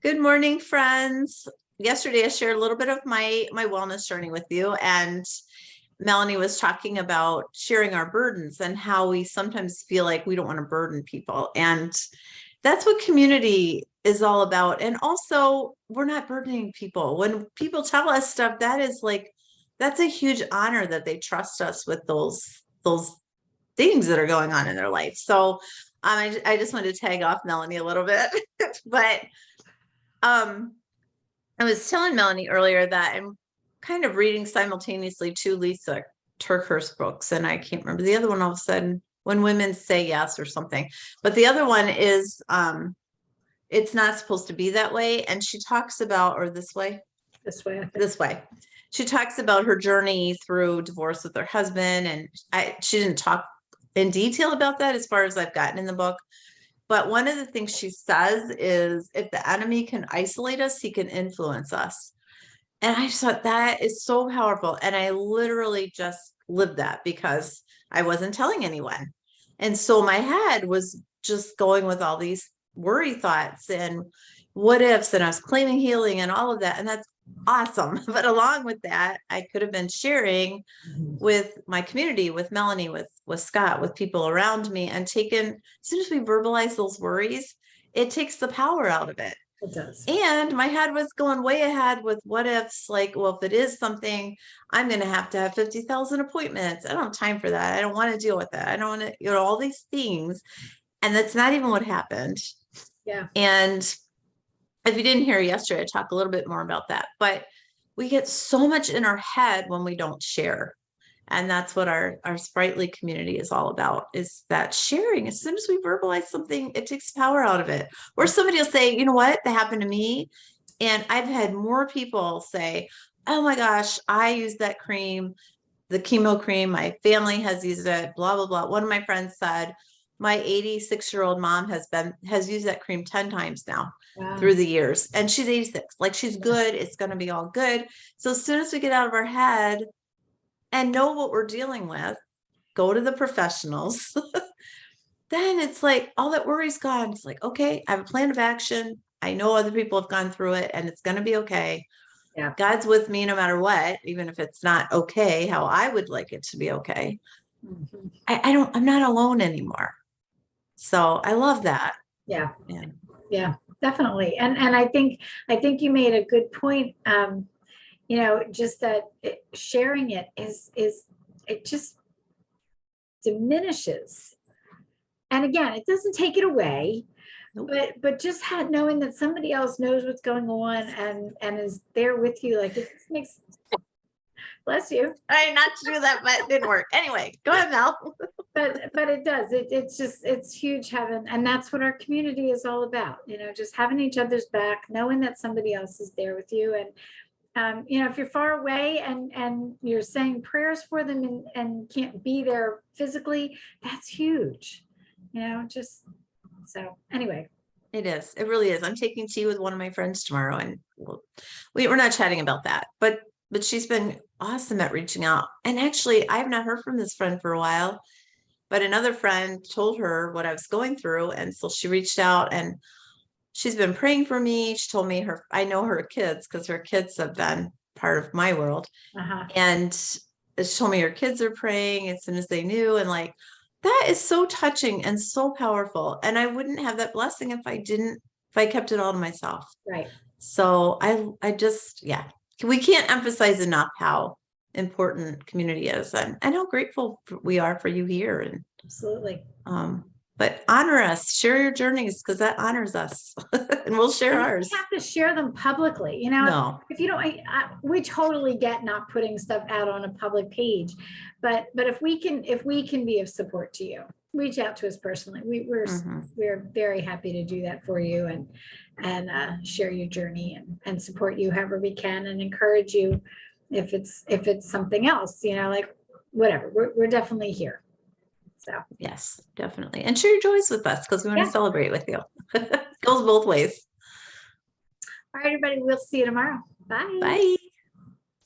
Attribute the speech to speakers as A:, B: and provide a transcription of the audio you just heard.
A: Good morning, friends. Yesterday, I shared a little bit of my wellness journey with you, and Melanie was talking about sharing our burdens and how we sometimes feel like we don't want to burden people. And that's what community is all about. And also, we're not burdening people. When people tell us stuff, that's a huge honor that they trust us with those things that are going on in their life. So I just wanted to tag off Melanie a little bit, but um, I was telling Melanie earlier that I'm kind of reading simultaneously two Lisa Turkhurst books, and I can't remember the other one all of a sudden, When Women Say Yes or something. But the other one is It's Not Supposed to Be That Way. And she talks about, or this way,
B: This way, I think.
A: this way. She talks about her journey through divorce with her husband, and she didn't talk in detail about that as far as I've gotten in the book. But one of the things she says is if the enemy can isolate us, he can influence us. And I just thought that is so powerful. And I literally just lived that because I wasn't telling anyone. And so my head was just going with all these worry thoughts and what ifs, and I was claiming healing and all of that. And that's awesome. But along with that, I could have been sharing with my community, with Melanie, with Scott, with people around me, and as soon as we verbalize those worries, it takes the power out of it.
B: It does.
A: And my head was going way ahead with what ifs, like, well, if it is something, I'm going to have 50,000 appointments. I don't have time for that. I don't want to deal with that. I don't want to, all these things. And that's not even what happened.
B: Yeah.
A: And if you didn't hear yesterday, I talked a little bit more about that, but we get so much in our head when we don't share. And that's what our Sprightly community is all about, is that sharing. As soon as we verbalize something, it takes power out of it. Or somebody will say, you know what, that happened to me. And I've had more people say, oh my gosh, I use that cream, the chemo cream. My family has used it, blah, blah, blah. One of my friends said, my 86-year-old mom has used that cream 10 times now. Wow. Through the years. And she's 86. Like, she's good. It's going to be all good. So as soon as we get out of our head and know what we're dealing with, go to the professionals, then it's like all that worry's gone. It's like, okay, I have a plan of action. I know other people have gone through it and it's going to be okay.
B: Yeah.
A: God's with me no matter what, even if it's not okay, how I would like it to be okay. Mm-hmm. I'm not alone anymore. So I love that.
B: Yeah. Yeah, definitely. And I think you made a good point. Just that sharing it it just diminishes. And again, it doesn't take it away, nope. but just knowing that somebody else knows what's going on and is there with you, like, it just makes, bless you.
A: I not to do that, but it didn't work. Anyway, go ahead, Mel.
B: but it does. It's huge having, and that's what our community is all about. Just having each other's back, knowing that somebody else is there with you. And if you're far away and you're saying prayers for them and can't be there physically, that's huge. Just so anyway.
A: It is. It really is. I'm taking tea with one of my friends tomorrow, and we're not chatting about that, but she's been awesome at reaching out. And actually, I have not heard from this friend for a while, but another friend told her what I was going through. And so she reached out and she's been praying for me. She told me I know her kids because her kids have been part of my world. Uh-huh. And she told me her kids are praying as soon as they knew. And like, that is so touching and so powerful. And I wouldn't have that blessing if I kept it all to myself.
B: Right.
A: So I just, we can't emphasize enough how important community is and how grateful we are for you here. And
B: absolutely.
A: But honor us, share your journeys, because that honors us, and we'll share ours.
B: You have to share them publicly.
A: No.
B: If you don't, we totally get not putting stuff out on a public page, but if we can be of support to you, reach out to us personally. We're very happy to do that for you and share your journey and support you however we can and encourage you if it's something else, like whatever. We're definitely here. So
A: yes, definitely. And share your joys with us because we want to celebrate with you. It goes both ways.
B: All right, everybody. We'll see you tomorrow. Bye.
A: Bye.